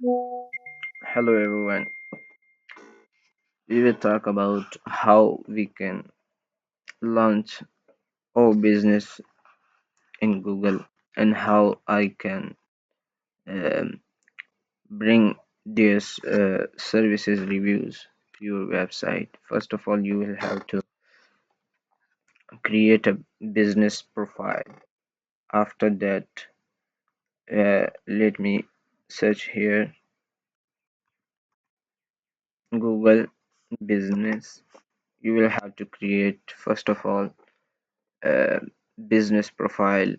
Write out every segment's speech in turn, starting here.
Hello everyone. We will talk about how we can launch our business in Google and how I can um, bring these services reviews to your website. First of all, you will have to create a business profile. After that, let me search here Google business. You will have to create first of all a business profile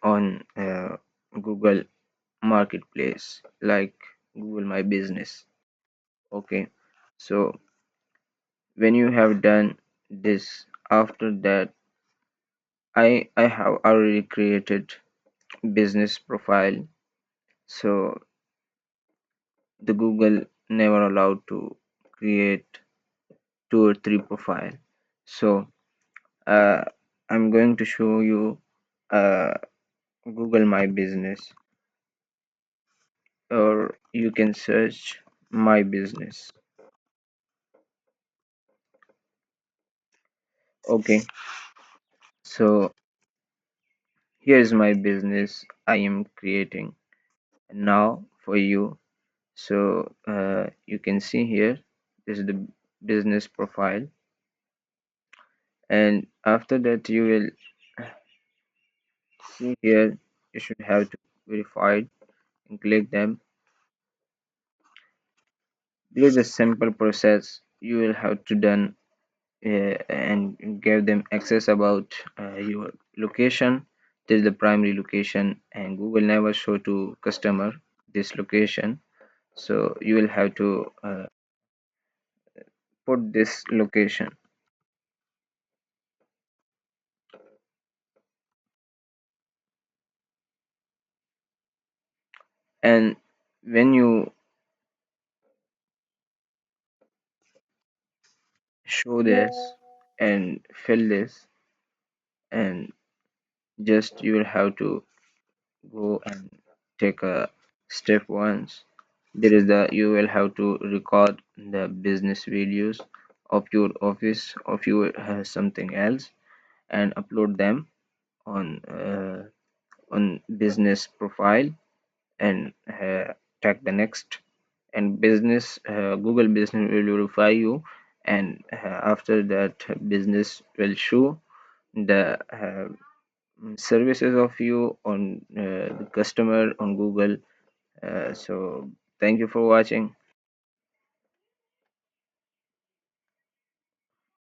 on Google Marketplace, like Google My Business. Okay, so when you have done this, after that, I have already created business profile. So the Google never allowed to create two or three profile. So uh, I'm going to show you uh, Google My Business, or you can search My Business. Okay, so here's my business I am creating now for you. So you can see here, this is the business profile, and after that you will see here you should have to verify it and click them. This is a simple process you will have to done, and give them access about your location. This is the primary location, and Google never show to customer this location. So you will have to put this location, and when you show this and fill this, and just you will have to go and take a step once. There is the you will have to record the business videos of your office, of your something else, and upload them on business profile, and tag the next, and business Google business will verify you, and after that business will show the services of you on the customer on Google. So thank you for watching.